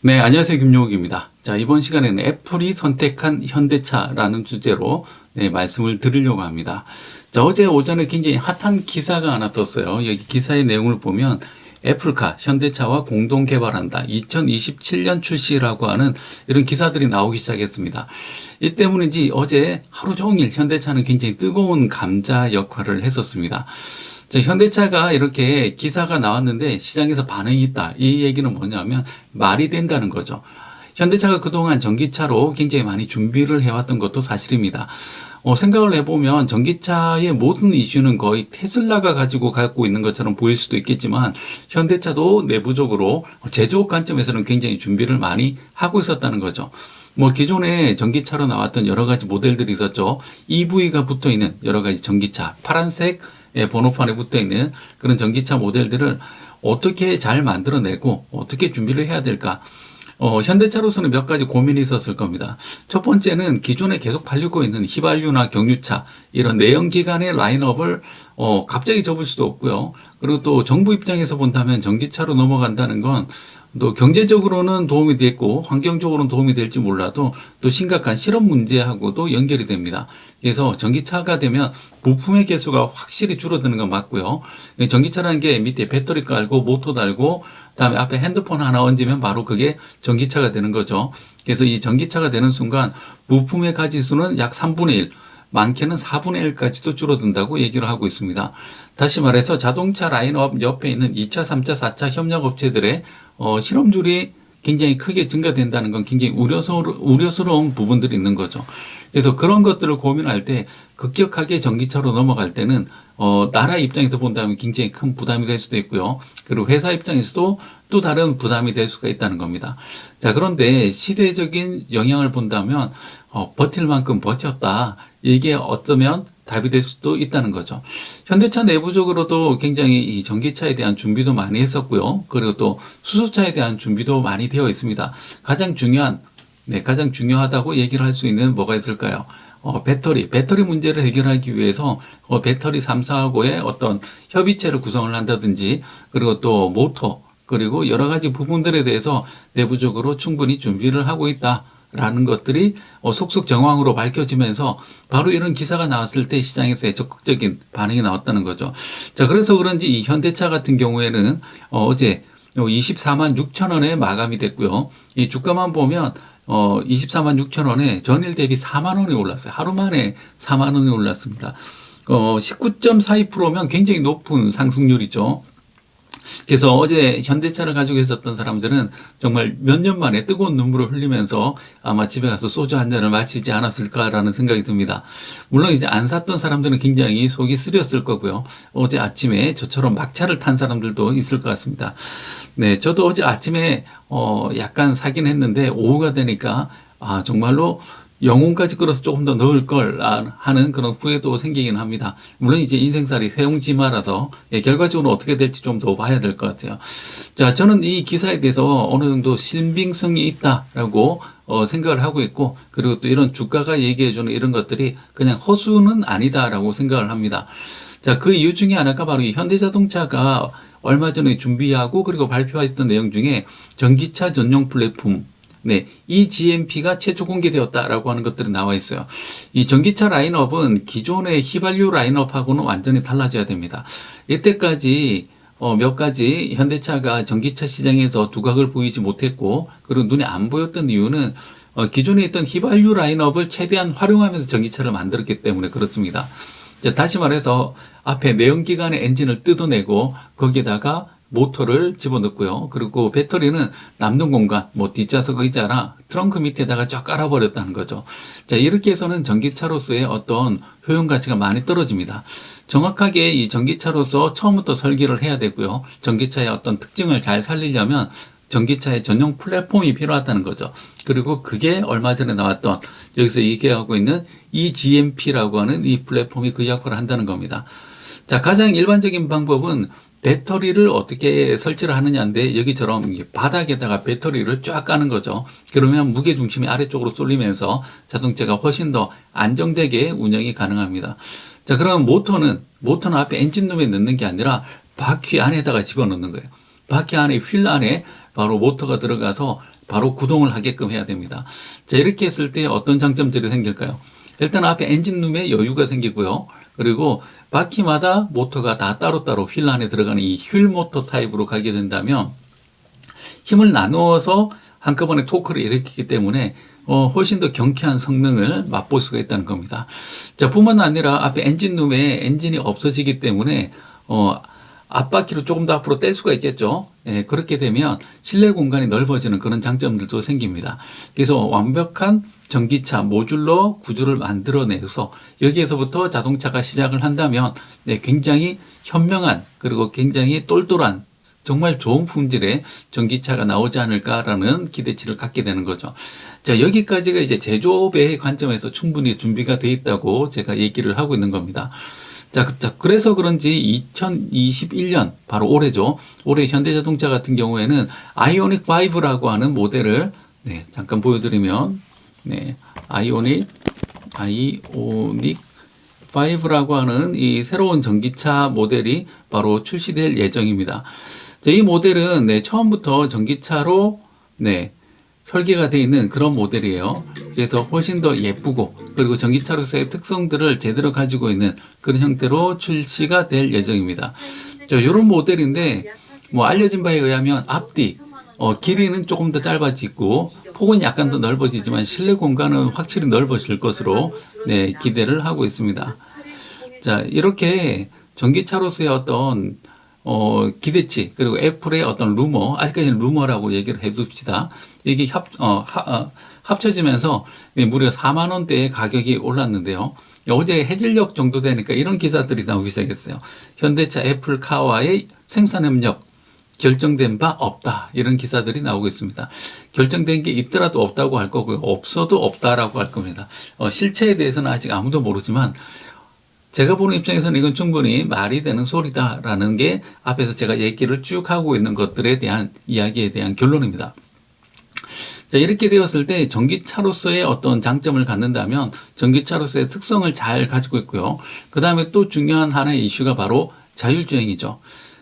네, 안녕하세요. 김용욱입니다. 자, 이번 시간에는 애플이 선택한 현대차라는 주제로 말씀을 드리려고 합니다. 자, 어제 오전에 굉장히 핫한 기사가 하나 떴어요. 여기 기사의 내용을 보면 애플카, 현대차와 공동 개발한다. 2027년 출시라고 하는 이런 기사들이 나오기 시작했습니다. 이 때문인지 어제 하루 종일 현대차는 굉장히 뜨거운 감자 역할을 했었습니다. 자, 현대차가 이렇게 기사가 나왔는데 시장에서 반응이 있다. 이 얘기는 뭐냐면 말이 된다는 거죠. 현대차가 그동안 전기차로 굉장히 많이 준비를 해왔던 것도 사실입니다. 생각을 해보면 전기차의 모든 이슈는 거의 테슬라가 갖고 있는 것처럼 보일 수도 있겠지만 현대차도 내부적으로 제조업 관점에서는 굉장히 준비를 많이 하고 있었다는 거죠. 기존에 전기차로 나왔던 여러 가지 모델들이 있었죠. EV가 붙어 있는 여러 가지 전기차, 파란색 번호판에 붙어 있는 그런 전기차 모델들을 어떻게 잘 만들어내고 어떻게 준비를 해야 될까? 현대차로서는 몇 가지 고민이 있었을 겁니다. 첫 번째는 기존에 계속 팔리고 있는 휘발유나 경유차 이런 내연기관의 라인업을 갑자기 접을 수도 없고요. 그리고 또 정부 입장에서 본다면 전기차로 넘어간다는 건 또 경제적으로는 도움이 됐고 환경적으로는 도움이 될지 몰라도 또 심각한 실업 문제하고도 연결이 됩니다. 그래서 전기차가 되면 부품의 개수가 확실히 줄어드는 건 맞고요. 전기차라는 게 밑에 배터리 깔고 모터 달고 그다음에 앞에 핸드폰 하나 얹으면 바로 그게 전기차가 되는 거죠. 그래서 이 전기차가 되는 순간 부품의 가지수는 약 3분의 1, 많게는 4분의 1까지도 줄어든다고 얘기를 하고 있습니다. 다시 말해서 자동차 라인업 옆에 있는 2차, 3차, 4차 협력업체들의 실험률이 굉장히 크게 증가된다는 건 굉장히 우려스러운 부분들이 있는 거죠. 그래서 그런 것들을 고민할 때 급격하게 전기차로 넘어갈 때는 나라 입장에서 본다면 굉장히 큰 부담이 될 수도 있고요. 그리고 회사 입장에서도 또 다른 부담이 될 수가 있다는 겁니다. 자, 그런데 시대적인 영향을 본다면 버틸 만큼 버텼다. 이게 어쩌면 답이 될 수도 있다는 거죠. 현대차 내부적으로도 굉장히 이 전기차에 대한 준비도 많이 했었고요. 그리고 또 수소차에 대한 준비도 많이 되어 있습니다. 가장 중요하다고 얘기를 할 수 있는 뭐가 있을까요? 배터리 문제를 해결하기 위해서 배터리 3사하고의 어떤 협의체를 구성을 한다든지 그리고 또 모터 그리고 여러 가지 부분들에 대해서 내부적으로 충분히 준비를 하고 있다. 라는 것들이 속속 정황으로 밝혀지면서 바로 이런 기사가 나왔을 때 시장에서의 적극적인 반응이 나왔다는 거죠. 자, 그래서 그런지 이 현대차 같은 경우에는 어제 24만 6천 원에 마감이 됐고요. 이 주가만 보면 24만 6천 원에 전일 대비 4만 원이 올랐어요. 하루 만에 4만 원이 올랐습니다. 19.42%면 굉장히 높은 상승률이죠. 그래서 어제 현대차를 가지고 있었던 사람들은 정말 몇 년 만에 뜨거운 눈물을 흘리면서 아마 집에 가서 소주 한 잔을 마시지 않았을까라는 생각이 듭니다. 물론 이제 안 샀던 사람들은 굉장히 속이 쓰렸을 거고요. 어제 아침에 저처럼 막차를 탄 사람들도 있을 것 같습니다. 네, 저도 어제 아침에 약간 사긴 했는데 오후가 되니까 정말로 영혼까지 끌어서 조금 더 넣을 걸 하는 그런 후회도 생기긴 합니다. 물론 이제 인생살이 세옹지마라서 결과적으로 어떻게 될지 좀 더 봐야 될 것 같아요. 자, 저는 이 기사에 대해서 어느 정도 신빙성이 있다라고 생각을 하고 있고 그리고 또 이런 주가가 얘기해주는 이런 것들이 그냥 허수는 아니다라고 생각을 합니다. 자, 그 이유 중에 하나가 바로 이 현대자동차가 얼마 전에 준비하고 그리고 발표했던 내용 중에 전기차 전용 플랫폼 eGMP가 최초 공개되었다라고 하는 것들이 나와 있어요. 이 전기차 라인업은 기존의 휘발유 라인업하고는 완전히 달라져야 됩니다. 이때까지 몇 가지 현대차가 전기차 시장에서 두각을 보이지 못했고 그리고 눈에 안 보였던 이유는 기존에 있던 휘발유 라인업을 최대한 활용하면서 전기차를 만들었기 때문에 그렇습니다. 자, 다시 말해서 앞에 내연기관의 엔진을 뜯어내고 거기에다가 모터를 집어넣고요. 그리고 배터리는 남는 공간, 뒷좌석 의자나 트렁크 밑에다가 쫙 깔아버렸다는 거죠. 자, 이렇게 해서는 전기차로서의 어떤 효용 가치가 많이 떨어집니다. 정확하게 이 전기차로서 처음부터 설계를 해야 되고요. 전기차의 어떤 특징을 잘 살리려면 전기차의 전용 플랫폼이 필요하다는 거죠. 그리고 그게 얼마 전에 나왔던 여기서 얘기하고 있는 eGMP라고 하는 이 플랫폼이 그 역할을 한다는 겁니다. 자, 가장 일반적인 방법은 배터리를 어떻게 설치를 하느냐인데 여기처럼 바닥에다가 배터리를 쫙 까는 거죠. 그러면 무게중심이 아래쪽으로 쏠리면서 자동차가 훨씬 더 안정되게 운영이 가능합니다. 자, 그럼 모터는 앞에 엔진룸에 넣는 게 아니라 바퀴 안에다가 집어넣는 거예요. 바퀴 안에 휠 안에 바로 모터가 들어가서 바로 구동을 하게끔 해야 됩니다. 자, 이렇게 했을 때 어떤 장점들이 생길까요? 일단 앞에 엔진룸에 여유가 생기고요. 그리고 바퀴마다 모터가 다 따로따로 휠 안에 들어가는 이 휠 모터 타입으로 가게 된다면 힘을 나누어서 한꺼번에 토크를 일으키기 때문에 훨씬 더 경쾌한 성능을 맛볼 수가 있다는 겁니다. 자, 뿐만 아니라 앞에 엔진룸에 엔진이 없어지기 때문에 앞바퀴로 조금 더 앞으로 뗄 수가 있겠죠. 예, 그렇게 되면 실내 공간이 넓어지는 그런 장점들도 생깁니다. 그래서 완벽한 전기차 모듈러 구조를 만들어내서 여기에서부터 자동차가 시작을 한다면 네, 굉장히 현명한 그리고 굉장히 똘똘한 정말 좋은 품질의 전기차가 나오지 않을까라는 기대치를 갖게 되는 거죠. 자, 여기까지가 이제 제조업의 관점에서 충분히 준비가 되어 있다고 제가 얘기를 하고 있는 겁니다. 자, 그래서 그런지 2021년, 바로 올해죠. 올해 현대자동차 같은 경우에는 아이오닉 5라고 하는 모델을, 네, 잠깐 보여드리면, 네, 아이오닉 5라고 하는 이 새로운 전기차 모델이 바로 출시될 예정입니다. 자, 이 모델은, 네, 처음부터 전기차로, 네, 설계가 되어 있는 그런 모델이에요. 그래서 훨씬 더 예쁘고 그리고 전기차로서의 특성들을 제대로 가지고 있는 그런 형태로 출시가 될 예정입니다. 자, 이런 모델인데 뭐 알려진 바에 의하면 앞뒤 길이는 조금 더 짧아지고 폭은 약간 더 넓어지지만 실내 공간은 확실히 넓어질 것으로 네, 기대를 하고 있습니다. 자, 이렇게 전기차로서의 어떤 기대치, 그리고 애플의 어떤 루머, 아직까지는 루머라고 얘기를 해둡시다. 이게 합쳐지면서 무려 4만 원대의 가격이 올랐는데요. 어제 해질녘 정도 되니까 이런 기사들이 나오기 시작했어요. 현대차 애플카와의 생산협력 결정된 바 없다. 이런 기사들이 나오고 있습니다. 결정된 게 있더라도 없다고 할 거고요. 없어도 없다라고 할 겁니다. 실체에 대해서는 아직 아무도 모르지만 제가 보는 입장에서는 이건 충분히 말이 되는 소리다라는 게 앞에서 제가 얘기를 쭉 하고 있는 것들에 대한 이야기에 대한 결론입니다. 자, 이렇게 되었을 때 전기차로서의 어떤 장점을 갖는다면 전기차로서의 특성을 잘 가지고 있고요. 그 다음에 또 중요한 하나의 이슈가 바로 자율주행이죠.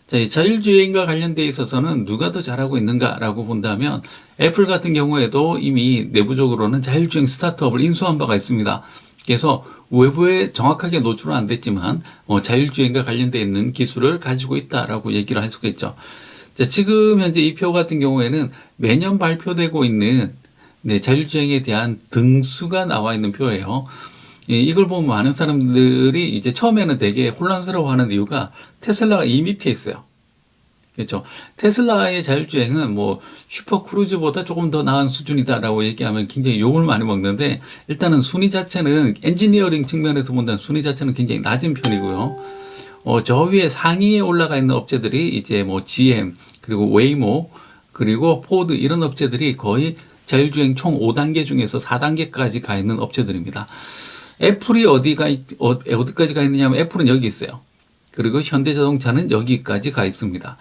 자, 이 자율주행과 관련되어 있어서는 누가 더 잘하고 있는가라고 본다면 애플 같은 경우에도 이미 내부적으로는 자율주행 스타트업을 인수한 바가 있습니다. 그래서 외부에 정확하게 노출은 안 됐지만 자율주행과 관련되어 있는 기술을 가지고 있다라고 얘기를 할 수가 있죠. 자, 지금 현재 이 표 같은 경우에는 매년 발표되고 있는 네, 자율주행에 대한 등수가 나와 있는 표예요. 이걸 보면 많은 사람들이 이제 처음에는 되게 혼란스러워하는 이유가 테슬라가 이 밑에 있어요. 그렇죠. 테슬라의 자율주행은 뭐 슈퍼크루즈보다 조금 더 나은 수준이다라고 얘기하면 굉장히 욕을 많이 먹는데 일단은 순위 자체는 엔지니어링 측면에서 본다면 순위 자체는 굉장히 낮은 편이고요. 저 위에 상위에 올라가 있는 업체들이 이제 뭐 GM 그리고 웨이모 그리고 포드 이런 업체들이 거의 자율주행 총 5단계 중에서 4단계까지 가 있는 업체들입니다. 애플이 어디까지 가 있느냐면 애플은 여기 있어요. 그리고 현대자동차는 여기까지 가 있습니다.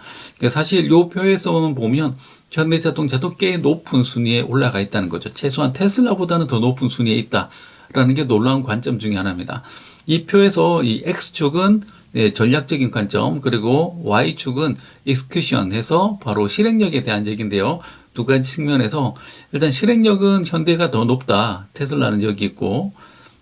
사실 이 표에서만 보면 현대자동차도 꽤 높은 순위에 올라가 있다는 거죠. 최소한 테슬라보다는 더 높은 순위에 있다라는 게 놀라운 관점 중에 하나입니다. 이 표에서 이 X축은 네, 전략적인 관점, 그리고 Y축은 execution 해서 바로 실행력에 대한 얘기인데요. 두 가지 측면에서 일단 실행력은 현대가 더 높다. 테슬라는 여기 있고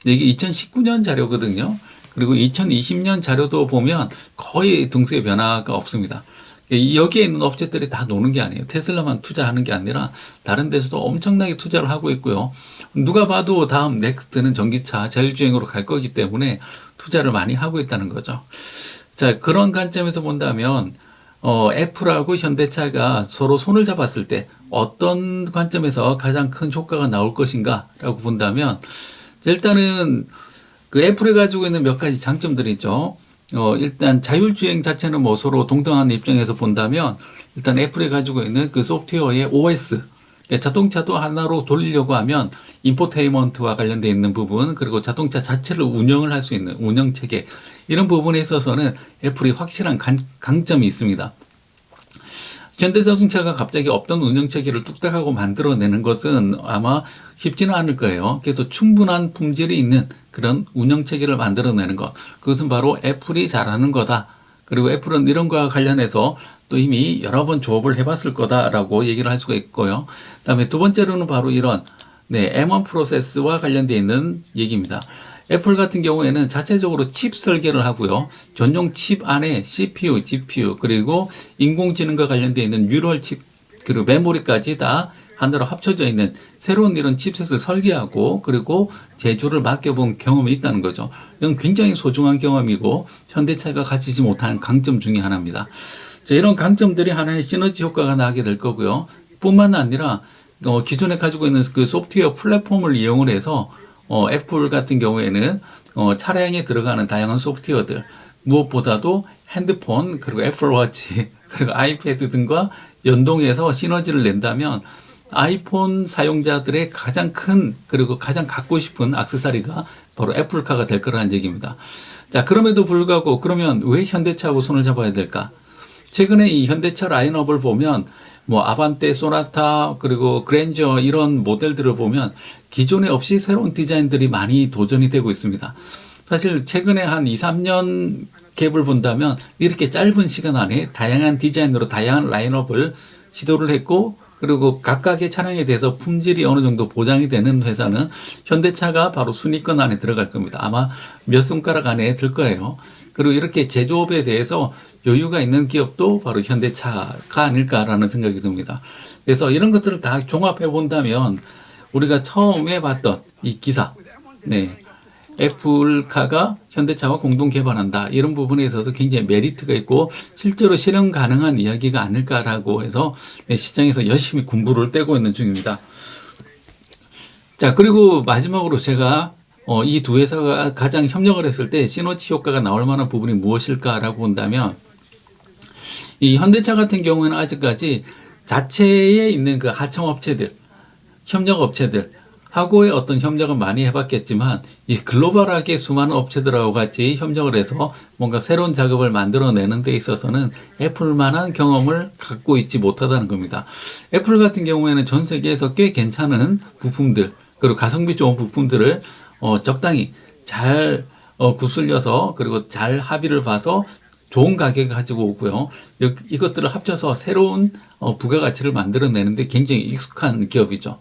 이게 2019년 자료거든요. 그리고 2020년 자료도 보면 거의 등수의 변화가 없습니다. 여기에 있는 업체들이 다 노는 게 아니에요. 테슬라만 투자하는 게 아니라 다른 데서도 엄청나게 투자를 하고 있고요. 누가 봐도 다음 넥스트는 전기차 자율주행으로 갈 거기 때문에 투자를 많이 하고 있다는 거죠. 자, 그런 관점에서 본다면 애플하고 현대차가 서로 손을 잡았을 때 어떤 관점에서 가장 큰 효과가 나올 것인가 라고 본다면 일단은 그 애플이 가지고 있는 몇 가지 장점들이 있죠. 일단 자율주행 자체는 뭐 서로 동등한 입장에서 본다면 일단 애플이 가지고 있는 그 소프트웨어의 OS, 그러니까 자동차도 하나로 돌리려고 하면 인포테인먼트와 관련되어 있는 부분, 그리고 자동차 자체를 운영을 할 수 있는 운영체계, 이런 부분에 있어서는 애플이 확실한 강점이 있습니다. 현대자동차가 갑자기 없던 운영체계를 뚝딱하고 만들어내는 것은 아마 쉽지는 않을 거예요. 그래서 충분한 품질이 있는 그런 운영체계를 만들어내는 것, 그것은 바로 애플이 잘하는 거다. 그리고 애플은 이런 거와 관련해서 또 이미 여러 번 조업을 해봤을 거다라고 얘기를 할 수가 있고요. 그다음에 두 번째로는 바로 이런 M1 프로세스와 관련되어 있는 얘기입니다. 애플 같은 경우에는 자체적으로 칩 설계를 하고요. 전용 칩 안에 CPU, GPU 그리고 인공지능과 관련되어 있는 뉴럴 칩 그리고 메모리까지 다 하나로 합쳐져 있는 새로운 이런 칩셋을 설계하고 그리고 제조를 맡겨본 경험이 있다는 거죠. 이건 굉장히 소중한 경험이고 현대차가 가지지 못한 강점 중에 하나입니다. 자, 이런 강점들이 하나의 시너지 효과가 나게 될 거고요. 뿐만 아니라 기존에 가지고 있는 그 소프트웨어 플랫폼을 이용을 해서 애플 같은 경우에는 차량에 들어가는 다양한 소프트웨어들 무엇보다도 핸드폰 그리고 애플워치 그리고 아이패드 등과 연동해서 시너지를 낸다면 아이폰 사용자들의 가장 큰 그리고 가장 갖고 싶은 액세서리가 바로 애플카가 될 거라는 얘기입니다. 자, 그럼에도 불구하고 그러면 왜 현대차하고 손을 잡아야 될까? 최근에 이 현대차 라인업을 보면 뭐 아반떼, 소나타 그리고 그랜저 이런 모델들을 보면 기존에 없이 새로운 디자인들이 많이 도전이 되고 있습니다. 사실 최근에 한 2, 3년 갭을 본다면 이렇게 짧은 시간 안에 다양한 디자인으로 다양한 라인업을 시도를 했고 그리고 각각의 차량에 대해서 품질이 어느 정도 보장이 되는 회사는 현대차가 바로 순위권 안에 들어갈 겁니다. 아마 몇 손가락 안에 들 거예요. 그리고 이렇게 제조업에 대해서 여유가 있는 기업도 바로 현대차가 아닐까라는 생각이 듭니다. 그래서 이런 것들을 다 종합해 본다면 우리가 처음에 봤던 이 기사, 애플카가 현대차와 공동 개발한다. 이런 부분에 있어서 굉장히 메리트가 있고 실제로 실현 가능한 이야기가 아닐까라고 해서 시장에서 열심히 군부를 떼고 있는 중입니다. 자, 그리고 마지막으로 제가 이 두 회사가 가장 협력을 했을 때 시너지 효과가 나올 만한 부분이 무엇일까라고 본다면 이 현대차 같은 경우에는 아직까지 자체에 있는 그 하청업체들, 협력업체들 하고의 어떤 협력은 많이 해봤겠지만 이 글로벌하게 수많은 업체들하고 같이 협력을 해서 뭔가 새로운 작업을 만들어내는 데 있어서는 애플만한 경험을 갖고 있지 못하다는 겁니다. 애플 같은 경우에는 전 세계에서 꽤 괜찮은 부품들 그리고 가성비 좋은 부품들을 적당히 잘 구슬려서 그리고 잘 합의를 봐서 좋은 가격에 가지고 오고요. 이것들을 합쳐서 새로운 부가가치를 만들어내는데 굉장히 익숙한 기업이죠.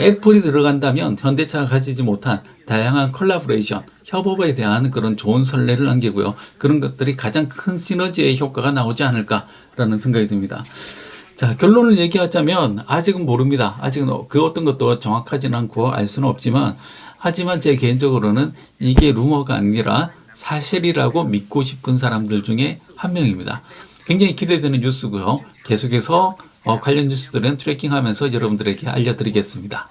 애플이 들어간다면 현대차가 가지지 못한 다양한 콜라보레이션, 협업에 대한 그런 좋은 선례를 남기고요. 그런 것들이 가장 큰 시너지의 효과가 나오지 않을까라는 생각이 듭니다. 자, 결론을 얘기하자면 아직은 모릅니다. 아직은 그 어떤 것도 정확하지는 않고 알 수는 없지만 하지만 제 개인적으로는 이게 루머가 아니라 사실이라고 믿고 싶은 사람들 중에 한 명입니다. 굉장히 기대되는 뉴스고요. 계속해서 관련 뉴스들은 트래킹하면서 여러분들에게 알려드리겠습니다.